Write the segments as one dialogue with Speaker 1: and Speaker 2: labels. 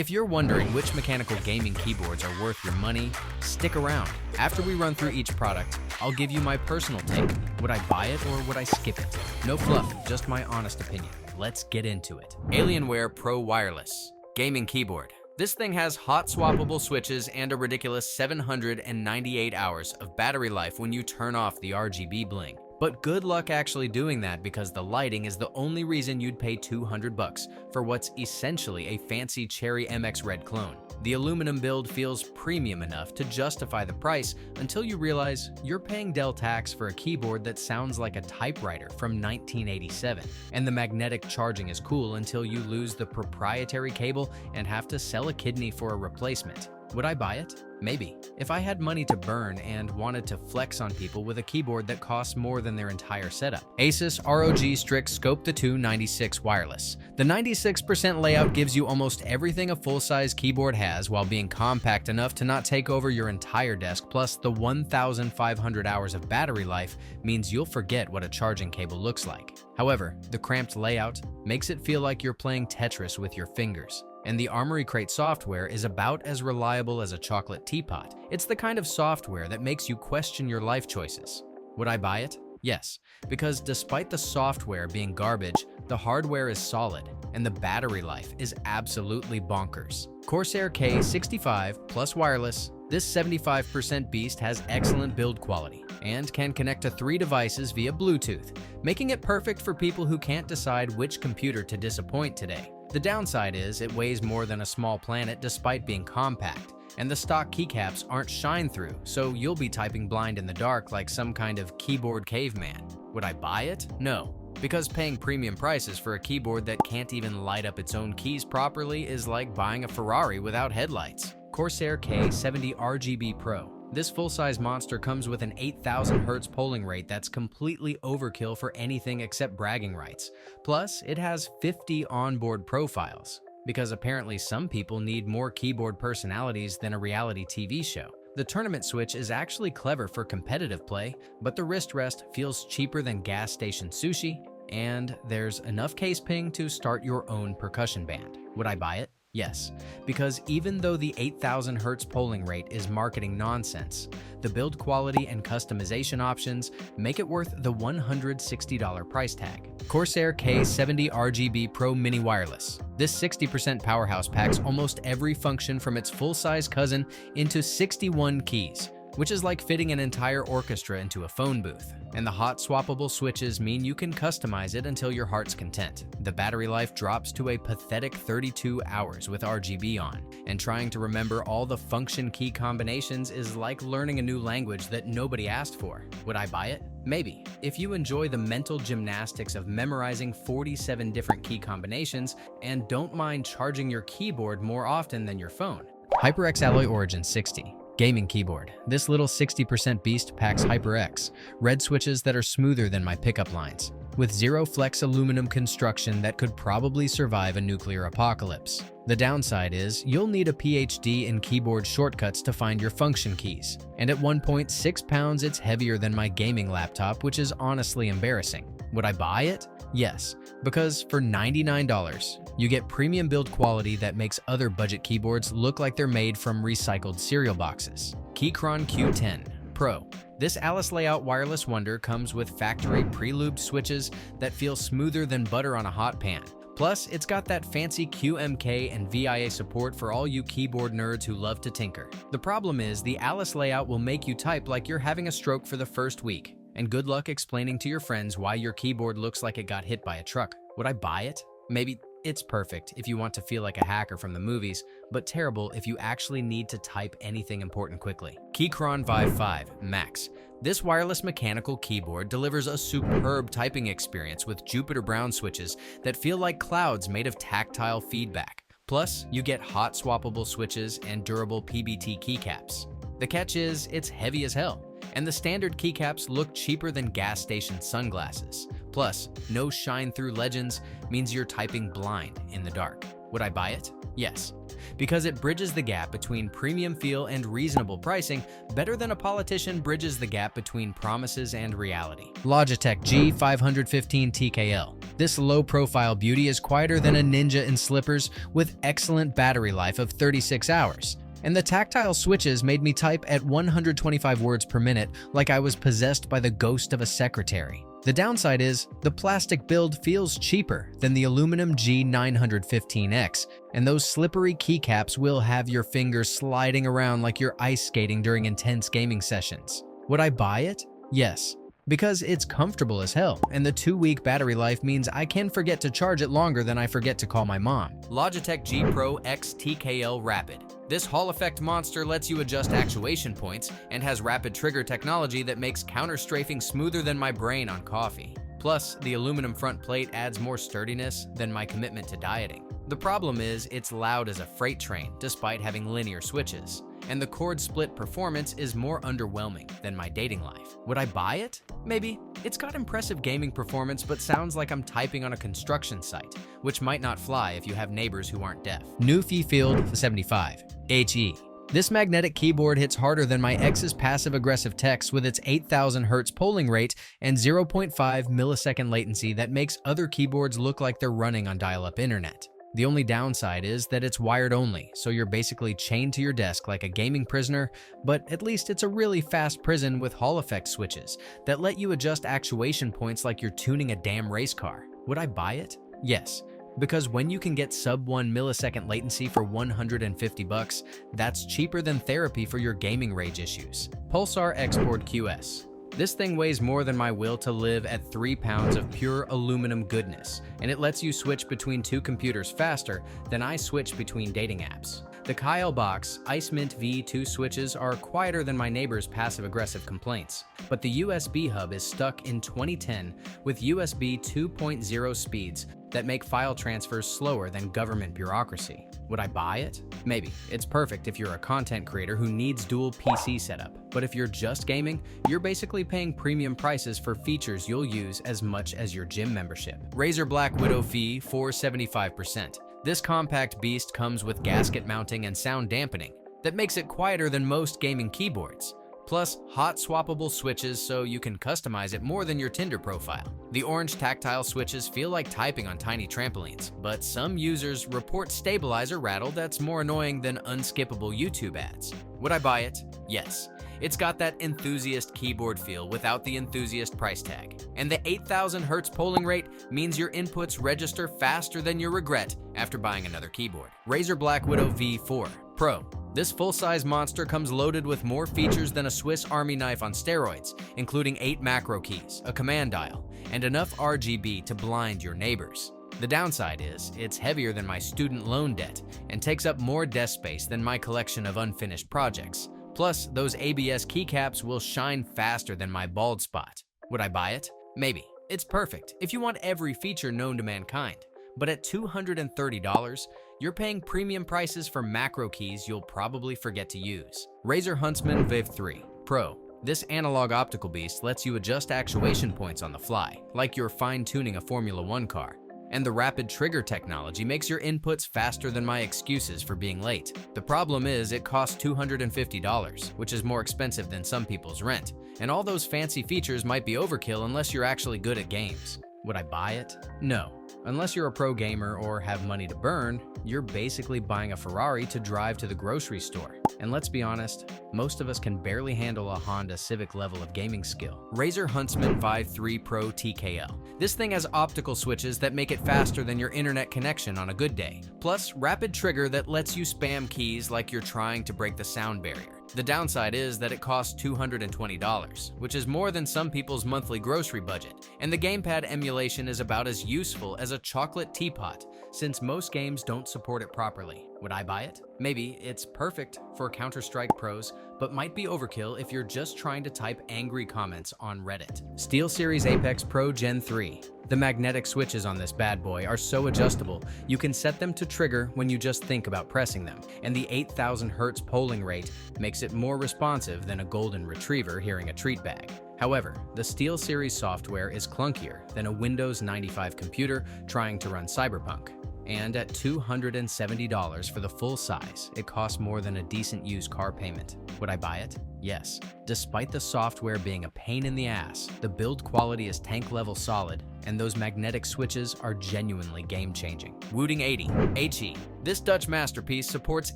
Speaker 1: If you're wondering which mechanical gaming keyboards are worth your money, stick around. After we run through each product, I'll give you my personal take. Would I buy it or would I skip it? No fluff, just my honest opinion. Let's get into it. Alienware Pro Wireless Gaming Keyboard. This thing has hot-swappable switches and a ridiculous 798 hours of battery life when you turn off the RGB bling. But good luck actually doing that because the lighting is the only reason you'd pay $200 for what's essentially a fancy Cherry MX Red clone. The aluminum build feels premium enough to justify the price until you realize you're paying Dell tax for a keyboard that sounds like a typewriter from 1987. And the magnetic charging is cool until you lose the proprietary cable and have to sell a kidney for a replacement. Would I buy it? Maybe. If I had money to burn and wanted to flex on people with a keyboard that costs more than their entire setup. Asus ROG Strix Scope the 296 Wireless. The 96% layout gives you almost everything a full-size keyboard has while being compact enough to not take over your entire desk, plus the 1,500 hours of battery life means you'll forget what a charging cable looks like. However, the cramped layout makes it feel like you're playing Tetris with your fingers. And the Armoury Crate software is about as reliable as a chocolate teapot. It's the kind of software that makes you question your life choices. Would I buy it? Yes, because despite the software being garbage, the hardware is solid, and the battery life is absolutely bonkers. Corsair K65 plus wireless. This 75% beast has excellent build quality and can connect to 3 devices via Bluetooth, making it perfect for people who can't decide which computer to disappoint today. The downside is it weighs more than a small planet despite being compact, and the stock keycaps aren't shine-through, so you'll be typing blind in the dark like some kind of keyboard caveman. Would I buy it? No, because paying premium prices for a keyboard that can't even light up its own keys properly is like buying a Ferrari without headlights. Corsair K70RGB Pro. This full-size monster comes with an 8,000 Hz polling rate that's completely overkill for anything except bragging rights. Plus, it has 50 onboard profiles, because apparently some people need more keyboard personalities than a reality TV show. The tournament switch is actually clever for competitive play, but the wrist rest feels cheaper than gas station sushi, and there's enough case ping to start your own percussion band. Would I buy it? Yes, because even though the 8,000 Hz polling rate is marketing nonsense, the build quality and customization options make it worth the $160 price tag. Corsair K70RGB Pro Mini Wireless. This 60% powerhouse packs almost every function from its full-size cousin into 61 keys, which is like fitting an entire orchestra into a phone booth. And the hot-swappable switches mean you can customize it until your heart's content. The battery life drops to a pathetic 32 hours with RGB on, and trying to remember all the function key combinations is like learning a new language that nobody asked for. Would I buy it? Maybe, if you enjoy the mental gymnastics of memorizing 47 different key combinations and don't mind charging your keyboard more often than your phone. HyperX Origin 60. Gaming keyboard. This little 60% beast packs HyperX, red switches that are smoother than my pickup lines, with zero flex aluminum construction that could probably survive a nuclear apocalypse. The downside is you'll need a PhD in keyboard shortcuts to find your function keys, and at 1.6 pounds it's heavier than my gaming laptop, which is honestly embarrassing. Would I buy it? Yes, because for $99, you get premium build quality that makes other budget keyboards look like they're made from recycled cereal boxes. Keyron Q10 Pro. This Alice layout wireless wonder comes with factory pre-lubed switches that feel smoother than butter on a hot pan. Plus, it's got that fancy QMK and VIA support for all you keyboard nerds who love to tinker. The problem is the Alice layout will make you type like you're having a stroke for the first week. And good luck explaining to your friends why your keyboard looks like it got hit by a truck. Would I buy it? Maybe. It's perfect if you want to feel like a hacker from the movies, but terrible if you actually need to type anything important quickly. Keyron Q10 Max. This wireless mechanical keyboard delivers a superb typing experience with Jupiter Brown switches that feel like clouds made of tactile feedback. Plus, you get hot-swappable switches and durable PBT keycaps. The catch is, it's heavy as hell, and the standard keycaps look cheaper than gas station sunglasses. Plus, no shine-through legends means you're typing blind in the dark. Would I buy it? Yes, because it bridges the gap between premium feel and reasonable pricing better than a politician bridges the gap between promises and reality. Logitech G515 TKL. This low-profile beauty is quieter than a ninja in slippers with excellent battery life of 36 hours. And the tactile switches made me type at 125 words per minute like I was possessed by the ghost of a secretary. The downside is, the plastic build feels cheaper than the aluminum G915X, and those slippery keycaps will have your fingers sliding around like you're ice skating during intense gaming sessions. Would I buy it? Yes. Because it's comfortable as hell, and the 2-week battery life means I can forget to charge it longer than I forget to call my mom. Logitech GPro XTKL Rapid. This Hall effect monster lets you adjust actuation points and has rapid trigger technology that makes counter-strafing smoother than my brain on coffee. Plus, the aluminum front plate adds more sturdiness than my commitment to dieting. The problem is, it's loud as a freight train despite having linear switches, and the cord split performance is more underwhelming than my dating life. Would I buy it? Maybe. It's got impressive gaming performance but sounds like I'm typing on a construction site, which might not fly if you have neighbors who aren't deaf. Newfield 75 HE. This magnetic keyboard hits harder than my ex's passive-aggressive text with its 8,000 Hz polling rate and 0.5 millisecond latency that makes other keyboards look like they're running on dial-up internet. The only downside is that it's wired only, so you're basically chained to your desk like a gaming prisoner, but at least it's a really fast prison with Hall effect switches that let you adjust actuation points like you're tuning a damn race car. Would I buy it? Yes. Because when you can get sub 1 millisecond latency for $150, that's cheaper than therapy for your gaming rage issues. Pulsar Xboard QS. This thing weighs more than my will to live at 3 pounds of pure aluminum goodness, and it lets you switch between 2 computers faster than I switch between dating apps. The KL Box Ice Mint V2 switches are quieter than my neighbor's passive-aggressive complaints, but the USB hub is stuck in 2010 with USB 2.0 speeds that make file transfers slower than government bureaucracy. Would I buy it? Maybe. It's perfect if you're a content creator who needs dual PC setup, but if you're just gaming, you're basically paying premium prices for features you'll use as much as your gym membership. Razer Black Widow V 475%. This compact beast comes with gasket mounting and sound dampening that makes it quieter than most gaming keyboards. Plus, hot-swappable switches so you can customize it more than your Tinder profile. The orange tactile switches feel like typing on tiny trampolines, but some users report stabilizer rattle that's more annoying than unskippable YouTube ads. Would I buy it? Yes. It's got that enthusiast keyboard feel without the enthusiast price tag. And the 8,000 Hz polling rate means your inputs register faster than your regret after buying another keyboard. Razer Black Widow V4 Pro. This full-size monster comes loaded with more features than a Swiss Army knife on steroids, including 8 macro keys, a command dial, and enough RGB to blind your neighbors. The downside is, it's heavier than my student loan debt and takes up more desk space than my collection of unfinished projects. Plus, those ABS keycaps will shine faster than my bald spot. Would I buy it? Maybe. It's perfect if you want every feature known to mankind. But at $230, you're paying premium prices for macro keys you'll probably forget to use. Razer Huntsman VI3 Pro. This analog optical beast lets you adjust actuation points on the fly, like you're fine-tuning a Formula 1 car. And the rapid trigger technology makes your inputs faster than my excuses for being late. The problem is it costs $250, which is more expensive than some people's rent. And all those fancy features might be overkill unless you're actually good at games. Would I buy it? No. Unless you're a pro gamer or have money to burn, you're basically buying a Ferrari to drive to the grocery store. And let's be honest, most of us can barely handle a Honda Civic level of gaming skill. Razer Huntsman VI3 Pro TKL. This thing has optical switches that make it faster than your internet connection on a good day. Plus, rapid trigger that lets you spam keys like you're trying to break the sound barrier. The downside is that it costs $220, which is more than some people's monthly grocery budget, and the gamepad emulation is about as useful as a chocolate teapot, since most games don't support it properly. Would I buy it? Maybe. It's perfect for Counter-Strike pros, but might be overkill if you're just trying to type angry comments on Reddit. SteelSeries Apex Pro Gen 3. The magnetic switches on this bad boy are so adjustable, you can set them to trigger when you just think about pressing them, and the 8,000 Hz polling rate makes it more responsive than a golden retriever hearing a treat bag. However, the SteelSeries software is clunkier than a Windows 95 computer trying to run Cyberpunk. And at $270 for the full size, it costs more than a decent used car payment. Would I buy it? Yes. Despite the software being a pain in the ass, the build quality is tank-level solid, and those magnetic switches are genuinely game-changing. Wooting 80 HE. This Dutch masterpiece supports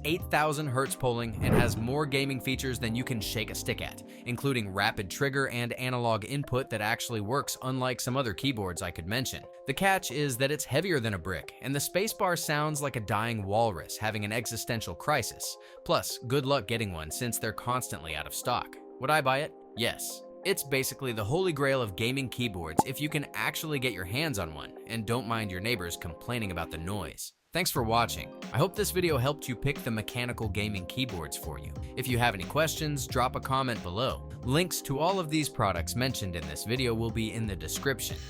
Speaker 1: 8,000 Hz polling and has more gaming features than you can shake a stick at, including rapid trigger and analog input that actually works, unlike some other keyboards I could mention. The catch is that it's heavier than a brick, and the spacebar sounds like a dying walrus having an existential crisis. Plus, good luck getting one since they're constantly out of stock. Would I buy it? Yes. It's basically the holy grail of gaming keyboards if you can actually get your hands on one and don't mind your neighbors complaining about the noise. Thanks for watching. I hope this video helped you pick the mechanical gaming keyboards for you. If you have any questions, drop a comment below. Links to all of these products mentioned in this video will be in the description.